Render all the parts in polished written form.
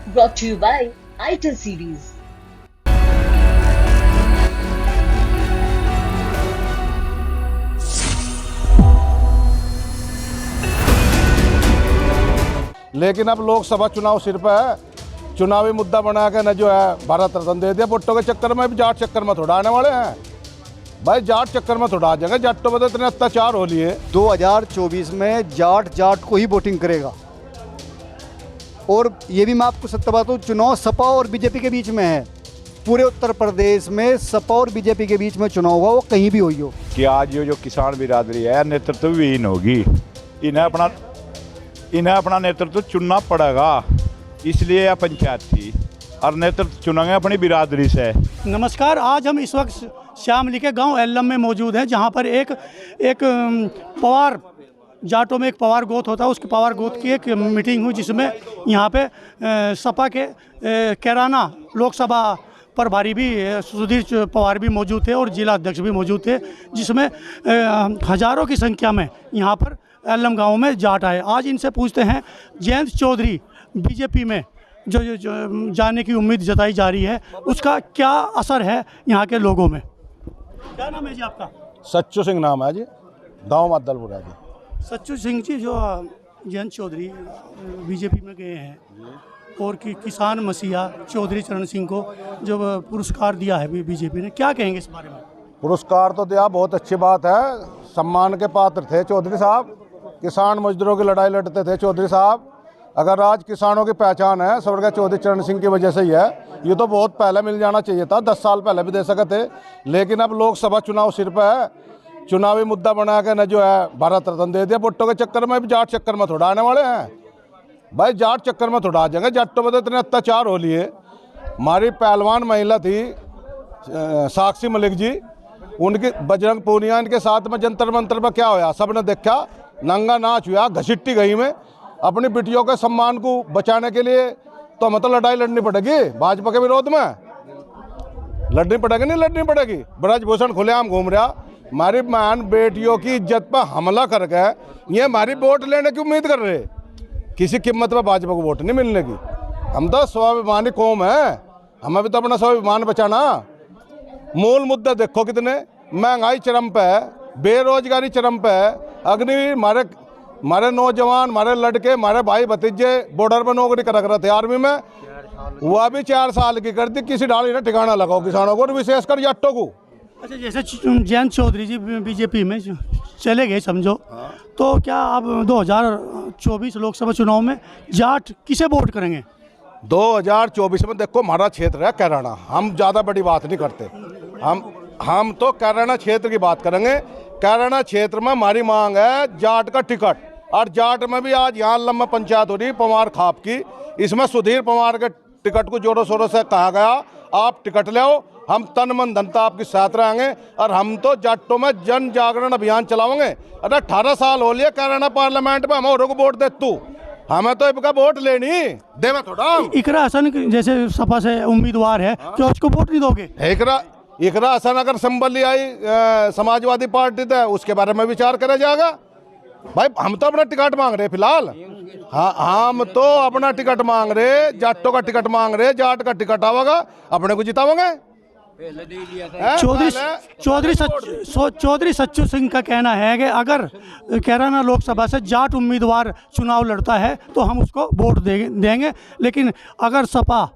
brought to you by ITIL series. लेकिन अब लोकसभा चुनाव सिर पे है, चुनावी मुद्दा बना के न जो है भारत रत्न दे दिया। वोटों के चक्कर में भी जाट चक्कर में थोड़ा आने वाले हैं भाई, जाट चक्कर में थोड़ा आ जाएंगे। जाटों पर तो इतने अत्याचार हो लिए। 2024 में जाट को ही वोटिंग करेगा। और ये भी मैं आपको सत्य बताऊं, चुनाव सपा और बीजेपी के बीच में है। पूरे उत्तर प्रदेश में सपा और बीजेपी के बीच में चुनाव होगा, वो कहीं भी हुई हो। कि आज ये जो किसान बिरादरी है नेतृत्व विहीन होगी, इन्हें अपना नेतृत्व चुनना पड़ेगा। इसलिए यह पंचायत थी और नेतृत्व चुनेंगे अपनी बिरादरी से। नमस्कार, आज हम इस वक्त श्यामली के गांव एल्लम में मौजूद हैं, जहां पर एक पवार जाटों में एक पवार गोत होता है। उसके पवार गोत की एक मीटिंग हुई, जिसमें यहाँ पे सपा के कैराना लोकसभा प्रभारी भी सुधीर पवार भी मौजूद थे और जिला अध्यक्ष भी मौजूद थे, जिसमें हजारों की संख्या में यहाँ पर एल्लम गांव में जाट आए। आज इनसे पूछते हैं, जयंत चौधरी बीजेपी में जो जाने की उम्मीद जताई जा रही है, उसका क्या असर है यहाँ के लोगों में। क्या नाम है जी आपका? सच्चू सिंह नाम है जी, गाँव मद्दलपुरा जी। सच्चू सिंह जी, जो जयंत चौधरी बीजेपी में गए हैं और किसान मसीहा चौधरी चरण सिंह को जब पुरस्कार दिया है बीजेपी ने, क्या कहेंगे इस बारे में? पुरस्कार तो दिया, बहुत अच्छी बात है। सम्मान के पात्र थे चौधरी साहब, किसान मजदूरों की लड़ाई लड़ते थे चौधरी साहब। अगर आज किसानों की पहचान है स्वर्गीय चौधरी चरण सिंह की वजह से ही है। ये तो बहुत पहले मिल जाना चाहिए था, 10 साल पहले भी दे सके थे। लेकिन अब लोकसभा चुनाव सिर पे है, चुनावी मुद्दा बना के न जो है भारत रत्न दे दिया। वोटों के चक्कर में भी जाट चक्कर में थोड़ा आने वाले हैं भाई, जाट चक्कर में थोड़ा आ जाएंगे। जाटों पर तो इतने अत्याचार हो लिए। हमारी पहलवान महिला थी साक्षी मलिक जी, उनकी बजरंग पूनिया इनके साथ में जंतर मंतर पर क्या होया सबने देखा। नंगा नाच हुआ घसीटी गई में। अपनी बेटियों के सम्मान को बचाने के लिए तो हमें तो लड़ाई लड़नी पड़ेगी, भाजपा के विरोध में लड़नी पड़ेगी। नहीं लड़नी पड़ेगी। ब्रजभूषण खुलेआम घूम रहा, हमारी महान बेटियों की इज्जत पर हमला कर गए। ये हमारी वोट लेने की उम्मीद कर रहे, किसी कीमत पर भाजपा को वोट नहीं मिलने की। हम तो स्वाभिमानी कौम है, हमें भी तो अपना स्वाभिमान बचाना। मूल मुद्दे देखो कितने, महंगाई चरम पे है, बेरोजगारी चरम पे है। अग्निवीर हमारे नौजवान, हमारे लड़के, हमारे भाई भतीजे बॉर्डर पर नौकरी कर रहे थे आर्मी में, वह भी 4 साल की कर दी। किसी डाली ना ठिकाना लगाओ किसानों को और विशेषकर जाटों को। अच्छा, जैसे जयंत चौधरी जी बीजेपी में चले गए समझो, तो क्या अब 2024 लोकसभा चुनाव में जाट किसे वोट करेंगे? 2024 में देखो, हमारा क्षेत्र है कैराना, हम ज़्यादा बड़ी बात नहीं करते। हम तो कैराना क्षेत्र की बात करेंगे। कैराना क्षेत्र में हमारी मांग है जाट का टिकट। और जाट में भी आज यहाँ लम्बा पंचायत हो रही पवार खाप की, इसमें सुधीर पवार के टिकट को जोरों शोरों से कहा गया आप टिकट ले आओ, हम तन मन धनता आपके साथ रहेंगे। और हम तो जाटों में जन जागरण अभियान चलाओगे। अरे 18 साल हो लिए कैराना पार्लियामेंट में, हम औरों को वोट दे तू, हमें तो इनका वोट लेनी दे में थोड़ा। इकरा हसन जैसे सपा से उम्मीदवार है, क्या उसको वोट नहीं दोगे? इकरा हसन अगर संबली आई समाजवादी पार्टी थे, उसके बारे में विचार करा जाएगा भाई। हम तो अपना टिकट मांग रहे फिलहाल। हाँ, हम तो अपना टिकट मांग रहे, जाटों का टिकट मांग रहे। जाट का टिकट आवेगा, अपने को जिताओगे। चौधरी सच्चू सिंह का कहना है कि अगर कैराना लोकसभा से जाट उम्मीदवार चुनाव लड़ता है तो हम उसको वोट देंगे। लेकिन अगर सपा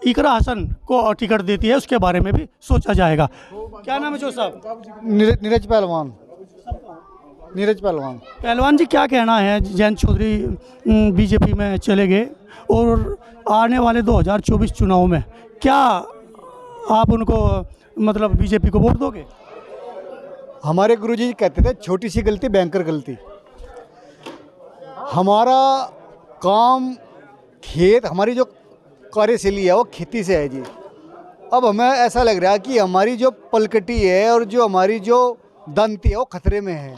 इकरा हसन को टिकट देती है, उसके बारे में भी सोचा जाएगा। क्या नाम है जो साहब? नीरज पहलवान। पहलवान जी, क्या कहना है? जयंत चौधरी बीजेपी में चले गए और आने वाले 2024 चुनाव में क्या आप उनको मतलब बीजेपी को वोट दोगे? हमारे गुरुजी कहते थे, छोटी सी गलती भयंकर गलती। हमारा काम खेत, हमारी जो कार्यशैली है वो खेती से है जी। अब हमें ऐसा लग रहा है कि हमारी जो पलकटी है और जो हमारी जो दंती है वो खतरे में है।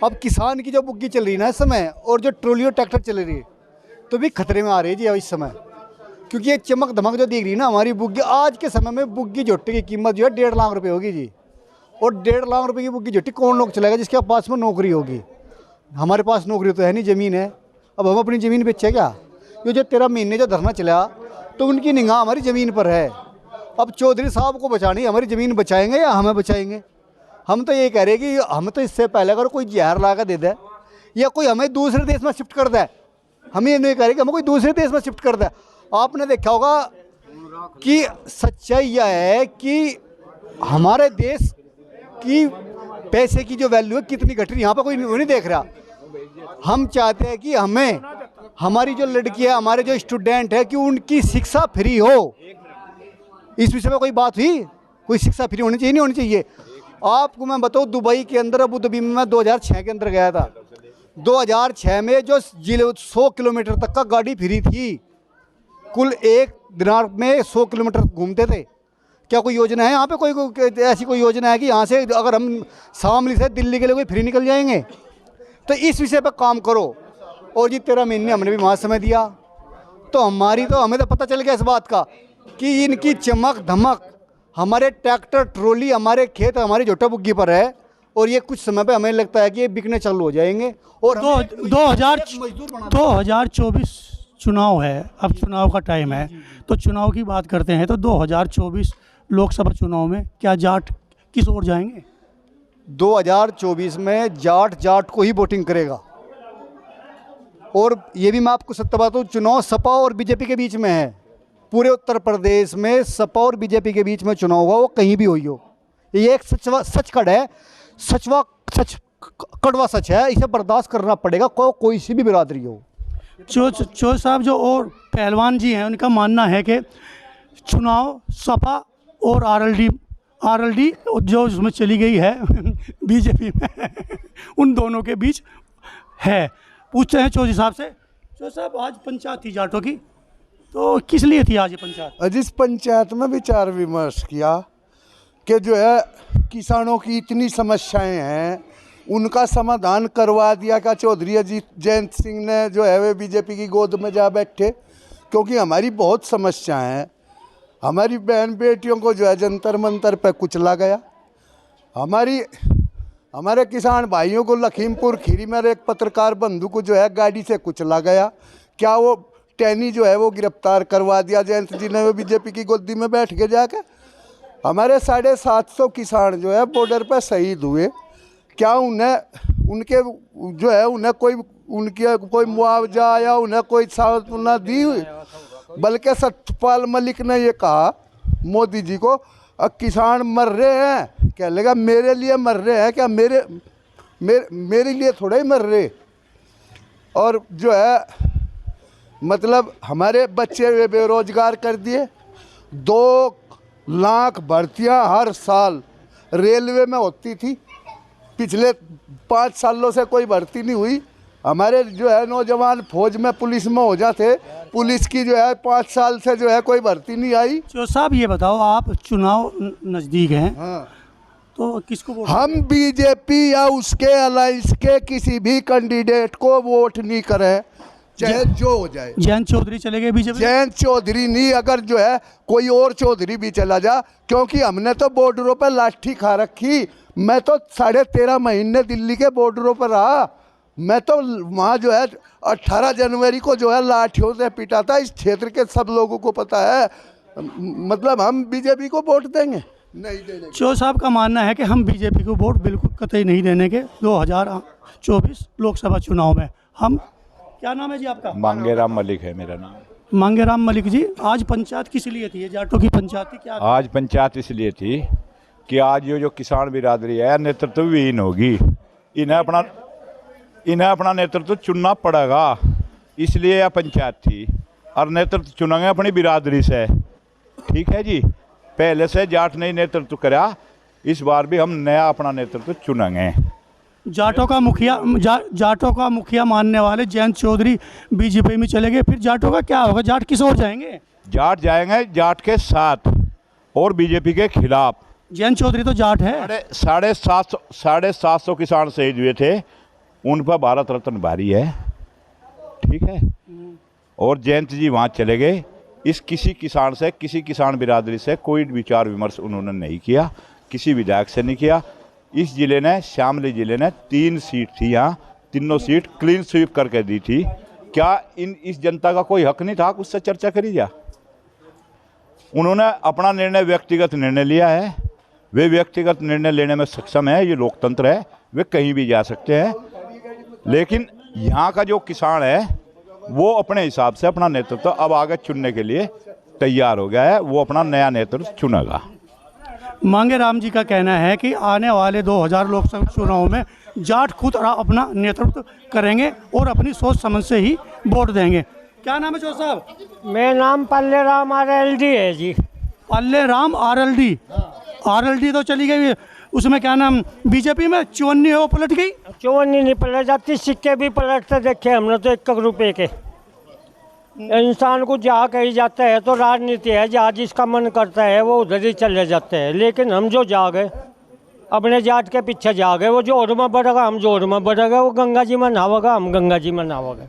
अब किसान की जो बुग्गी चल रही है ना इस समय, और जो ट्रोलियो ट्रैक्टर चल रही है, तो भी खतरे में आ रही है जी इस समय। क्योंकि ये चमक धमक जो दिख रही है ना हमारी बुग्गी, आज के समय में बुग्गी झोटे की कीमत जो है 1.5 लाख रुपए होगी जी। और 1.5 लाख रुपए की बुग्गी झोटी कौन लोग चलाएगा जिसके पास में नौकरी होगी? हमारे पास नौकरी तो है नहीं, ज़मीन है। अब हम अपनी ज़मीन बेचे क्या? ये जो 13 महीने जो धरना चला तो उनकी निगाह हमारी ज़मीन पर है। अब चौधरी साहब को बचानी, हमारी ज़मीन बचाएंगे या हमें बचाएंगे? हम तो ये कह रहे हैं कि हम तो इससे पहले अगर कोई जहर ला कर दे दे या कोई हमें दूसरे देश में शिफ्ट कर दे, हम ये नहीं कह रहे कि हमें कोई दूसरे देश में शिफ्ट कर दे। आपने देखा होगा कि सच्चाई यह है कि हमारे देश की पैसे की जो वैल्यू है कितनी घट रही, यहाँ पर कोई नहीं देख रहा। हम चाहते हैं कि हमें, हमारी जो लड़कियाँ, हमारे जो स्टूडेंट है, कि उनकी शिक्षा फ्री हो। इस विषय में कोई बात हुई? कोई शिक्षा फ्री होनी चाहिए, नहीं होनी चाहिए? आपको मैं बताऊँ, दुबई के अंदर, अबू धाबी में मैं 2006 के अंदर गया था। 2006 में जो जिले 100 किलोमीटर तक का गाड़ी फ्री थी, कुल एक दिनार में 100 किलोमीटर घूमते थे। क्या कोई योजना है यहाँ पे? कोई ऐसी कोई योजना है कि यहाँ से अगर हम शामली से दिल्ली के लिए कोई फ्री निकल जाएंगे? तो इस विषय पर काम करो। और ये 13 महीने हमने भी वहाँ समय दिया, तो हमें तो पता चल गया इस बात का कि इनकी चमक धमक हमारे ट्रैक्टर ट्रॉली, हमारे खेत, हमारी झोटा बुग्गी पर है। और ये कुछ समय पे हमें लगता है कि ये बिकने चालू हो जाएंगे। और 2024 चुनाव है, अब चुनाव का टाइम है, तो चुनाव की बात करते हैं तो 2024 लोकसभा चुनाव में क्या जाट किस ओर जाएंगे? 2024 में जाट को ही वोटिंग करेगा। और ये भी मैं आपको सत्य बात हूँ, चुनाव सपा और बीजेपी के बीच में है। पूरे उत्तर प्रदेश में सपा और बीजेपी के बीच में चुनाव हुआ, वो कहीं भी हुई हो। ये एक सच कड़वा सच है, इसे बर्दाश्त करना पड़ेगा, कोई सी भी बिरादरी हो। चो साहब जो और पहलवान जी हैं, उनका मानना है कि चुनाव सपा और आरएलडी जो उसमें चली गई है बीजेपी में उन दोनों के बीच है। पूछते हैं चौधरी साहब से। चौधरी साहब, आज पंचायत थी जाटों की, तो किस लिए थी आज ये पंचायत? जिस पंचायत में विचार विमर्श किया कि जो है किसानों की इतनी समस्याएं हैं, उनका समाधान करवा दिया। क्या चौधरी अजीत जयंत सिंह ने जो है वे बीजेपी की गोद में जा बैठे? क्योंकि हमारी बहुत समस्याएं हैं। हमारी बहन बेटियों को जो है जंतर मंतर पे कुचला गया। हमारे किसान भाइयों को लखीमपुर खीरी में एक पत्रकार बंधु को जो है गाड़ी से कुचला गया। क्या वो टैनी जो है वो गिरफ्तार करवा दिया जयंत जी ने, वो बीजेपी की गोदी में बैठ के जाकर। हमारे 750 किसान जो है बॉर्डर पर शहीद हुए। क्या उनके जो है उन्हें कोई मुआवजा या उन्हें कोई सांत्वना दी हुई? बल्कि सत्यपाल मलिक ने ये कहा मोदी जी को, किसान मर रहे हैं, क्या लगा मेरे लिए मर रहे हैं क्या? मेरे लिए थोड़ा ही मर रहे। और जो है मतलब हमारे बच्चे बेरोजगार कर दिए। 2 लाख भर्तियां हर साल रेलवे में होती थी, पिछले 5 सालों से कोई भर्ती नहीं हुई। हमारे जो है नौजवान फौज में, पुलिस में हो जाते, पुलिस की जो है 5 साल से जो है कोई भर्ती नहीं आई। तो साहब ये बताओ, आप चुनाव नज़दीक हैं, हाँ, तो किसको वोट? हम बीजेपी या उसके अलायंस के किसी भी कैंडिडेट को वोट नहीं करें, चाहे जो हो जाए। जयंत चौधरी चले गए बीजेपी? जयंत चौधरी नहीं, अगर जो है कोई और चौधरी भी चला जा, क्योंकि हमने तो बॉर्डरों पर लाठी खा रखी। मैं तो 13.5 महीने दिल्ली के बॉर्डरों पर रहा। मैं तो वहाँ जो है 18 जनवरी को जो है लाठियों से पीटा था। इस क्षेत्र के सब लोगों को पता है। मतलब हम बीजेपी को वोट देंगे नहीं देने। चो साहब का मानना है कि हम बीजेपी को वोट बिल्कुल कतई नहीं देने के 2024 लोकसभा चुनाव में। हम, क्या नाम है जी आपका? मांगेराम मलिक है मेरा नाम। मांगेराम मलिक जी, आज पंचायत किस लिए थी? ये जाटों की पंचायत थी क्या? आज पंचायत इसलिए थी कि आज ये जो किसान बिरादरी है नेतृत्व विहीन होगी। इन्हें अपना नेतृत्व चुनना पड़ेगा, इसलिए यह पंचायत थी। और नेतृत्व चुनेंगे अपनी बिरादरी से, ठीक है जी। पहले से जाट ने नेतृत्व करा, इस बार भी हम नया अपना नेतृत्व चुनेंगे। जाटों का मुखिया मानने वाले जयंत चौधरी बीजेपी में चले गए, फिर जाटों का क्या होगा? जाट किस ओर जाएंगे? जाट जाएंगे जाट के साथ और बीजेपी के खिलाफ। जयंत चौधरी तो जाट है। 750 किसान शहीद हुए थे, उन पर भारत रत्न भारी है, ठीक है। और जयंत जी वहाँ चले गए। किसी किसान बिरादरी से कोई विचार विमर्श उन्होंने नहीं किया, किसी विधायक से नहीं किया। इस शामली जिले ने 3 सीट थी, यहाँ तीनों सीट क्लीन स्वीप करके दी थी। क्या इस जनता का कोई हक नहीं था कि उससे चर्चा करी जा? उन्होंने अपना निर्णय, व्यक्तिगत निर्णय लिया है। वे व्यक्तिगत निर्णय लेने में सक्षम है, ये लोकतंत्र है, वे कहीं भी जा सकते हैं। लेकिन यहाँ का जो किसान है वो अपने हिसाब से अपना नेतृत्व अब आगे चुनने के लिए तैयार हो गया है, वो अपना नया नेतृत्व चुनेगा। मांगे राम जी का कहना है कि आने वाले 2000 लोकसभा चुनाव में जाट खुद अपना नेतृत्व करेंगे और अपनी सोच समझ से ही वोट देंगे। क्या नाम है चौधरी साहब? मेरा नाम पल्ले राम RLD है जी। पल्ले राम RLD तो चली गई, उसमें क्या नाम बीजेपी में 54 है वो पलट गई। 54 नहीं पलट जाती, सिक्के भी पलटते देखे हमने तो 1 रुपए के। इंसान को जहाँ कहीं जाता है तो राजनीति है, जहाँ जिसका मन करता है वो उधर ही चले जाते हैं। लेकिन हम जो जा गए अपने जाट के पीछे जा गए, वो जोर में बढ़ेगा हम जोर में बढ़ेगा, वो गंगा जी में नहावेगा हम गंगा जी में नहावेगा।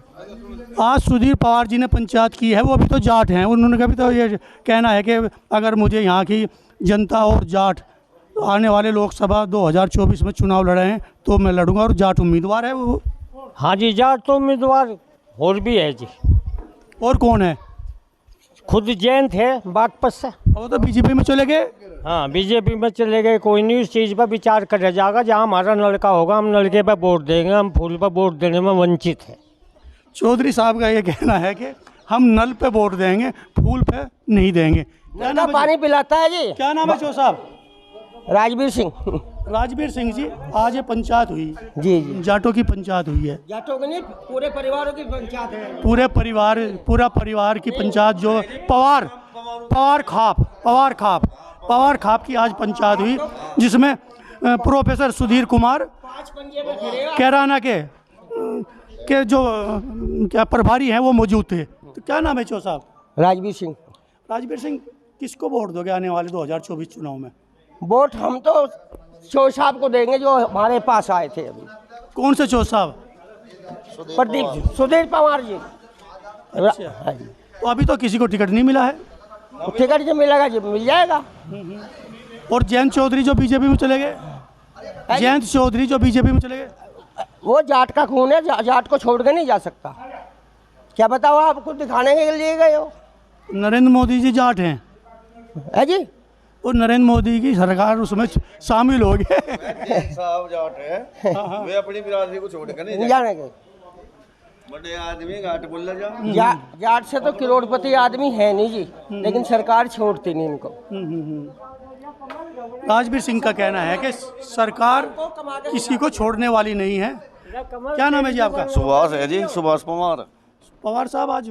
आज सुधीर पवार जी ने पंचायत की है, वो अभी तो जाट हैं, उन्होंने कभी तो ये कहना है कि अगर मुझे यहाँ की जनता और जाट आने वाले लोकसभा 2024 में चुनाव लड़े हैं तो मैं लड़ूंगा, और जाट उम्मीदवार है वो। हाँ जी, जाट तो उम्मीदवार और भी है जी। और कौन है? खुद जैन थे बागपत से, वो तो बीजेपी में चले गए। हाँ बीजेपी में चले गए। कोई नहीं उस चीज़ पर विचार कर जाएगा, जहाँ हमारा लड़का होगा हम लड़के पर वोट देंगे, हम फूल पर वोट देने में वंचित है। चौधरी साहब का ये कहना है कि हम नल पे वोट देंगे, फूल पे नहीं देंगे। नल पानी पिलाता है जी। क्या नाम है चौधरी साहब? राजवीर सिंह। राजवीर सिंह जी, आज ये पंचायत हुई जी जी। जाटों की पंचायत हुई है। जाटों की नहीं, पूरे परिवारों की पंचायत है। पूरा परिवार की पंचायत, जो पवार खाप की आज पंचायत हुई, जिसमें प्रोफेसर सुधीर कुमार कैराना के जो क्या प्रभारी हैं वो मौजूद थे। तो क्या नाम है चौ साहब? राजवीर सिंह। राजवीर सिंह, किसको वोट दोगे आने वाले 2024 चुनाव में? वोट हम तो चौ साहब को देंगे जो हमारे पास आए थे अभी। कौन से चौ साहब? प्रदीप सुधीर पवार जी। अच्छा। हाँ जी। तो अभी तो किसी को टिकट नहीं मिला है। टिकट जो मिलेगा जी मिल जाएगा। और जयंत चौधरी जो बीजेपी में चले गए, वो जाट का खून है, जाट को छोड़ के नहीं जा सकता। क्या बताओ, आपको दिखाने के लिए गए हो? नरेंद्र मोदी जी जाट हैं है जी। और नरेंद्र मोदी की सरकार उसमें शामिल हो गए। साहब जाट है, वे अपनी बिरादरी को छोड़ के नहीं जानेंगे। बड़े आदमी घाट बोल जा। जाट से तो करोड़पति आदमी है नहीं जी, लेकिन सरकार छोड़ती नहीं इनको। राजवीर सिंह का कहना है कि सरकार किसी को छोड़ने वाली नहीं है। क्या नाम है जी आपका? सुभाष है जी, सुभाष पवार। पवार साहब, आज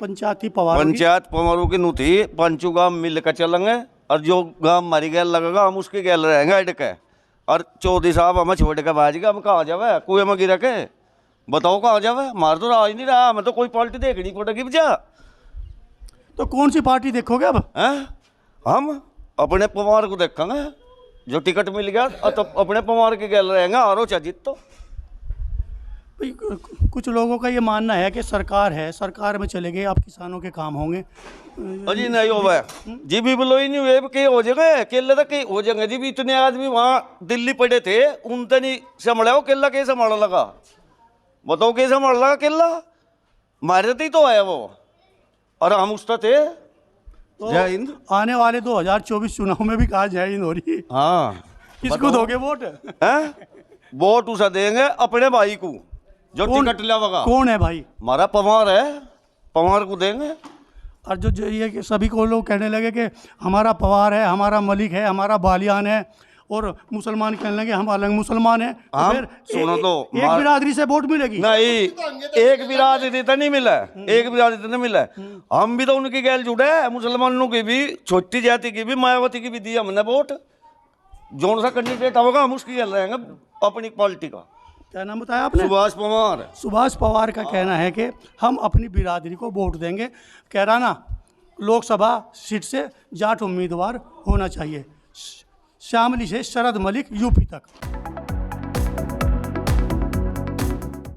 पंचायत थी पवार पंचायत पवारों की नु थी, पंचू गांव मिल कर चलेंगे और जो गांव हमारी गैल लगेगा हम उसकी गैल रहेंगे अड़ के। और चौधरी साहब हमें छोड़ के भाज गए, हम कहाँ जावे? कुएं में गिरा के बताओ कहाँ जावे? हमारा तो राज नहीं रहा, हमें तो कोई पार्टी देखनी पड़ेगी भैया। तो कौन सी पार्टी देखोगे अब? हम अपने पवार को देखेंगे, जो टिकट मिल गया तो अपने पवार के गैल रहेंगे, हारो चाहे जीत। तो कुछ लोगों का ये मानना है कि सरकार है, सरकार में चले गए आप किसानों के काम होंगे। अजी नहीं हो जी, भी बोलो ही नहीं हुए के हो जाएंगे, केला तक हो जाएंगे जी। भी इतने आदमी वहाँ दिल्ली पड़े थे, उनसे नहीं संभाला वो केला, कैसे संभाला लगा? बताओ कैसे संभाल लगा केला? मारे ही तो आया वो, और हम उसका थे। तो जय हिंद। आने वाले 2024 चुनाव में भी कहा जय हिंद हो रही है। हाँ, किसको दोगे वोट? वोट उसे देंगे अपने भाई को जो टिकट लिया। कौन है भाई? हमारा पवार है, पवार को देंगे। और जो ये कि सभी को लोग कहने लगे कि हमारा पवार है, हमारा मलिक है, हमारा बालियान है, और मुसलमान कहने लगे हम अलग मुसलमान हैं। तो फिर सुनो तो एक बिरादरी से वोट मिलेगी? नहीं, एक बिरादरी तो नहीं मिला, एक बिरादरी तो नहीं मिला। हम भी तो उनकी गैल जुड़े हैं, मुसलमानों की भी, छोटी जाति की भी, मायावती की भी दी हमने वोट। जो सा कैंडिडेट होगा हम उसकी गैल रहेंगे, अपनी पार्टी का। क्या नाम बताया आपने? सुभाष पवार। सुभाष पवार का कहना है कि हम अपनी बिरादरी को वोट देंगे। कैराना लोकसभा सीट से जाट उम्मीदवार होना चाहिए। शामली से शरद मलिक, यूपी तक।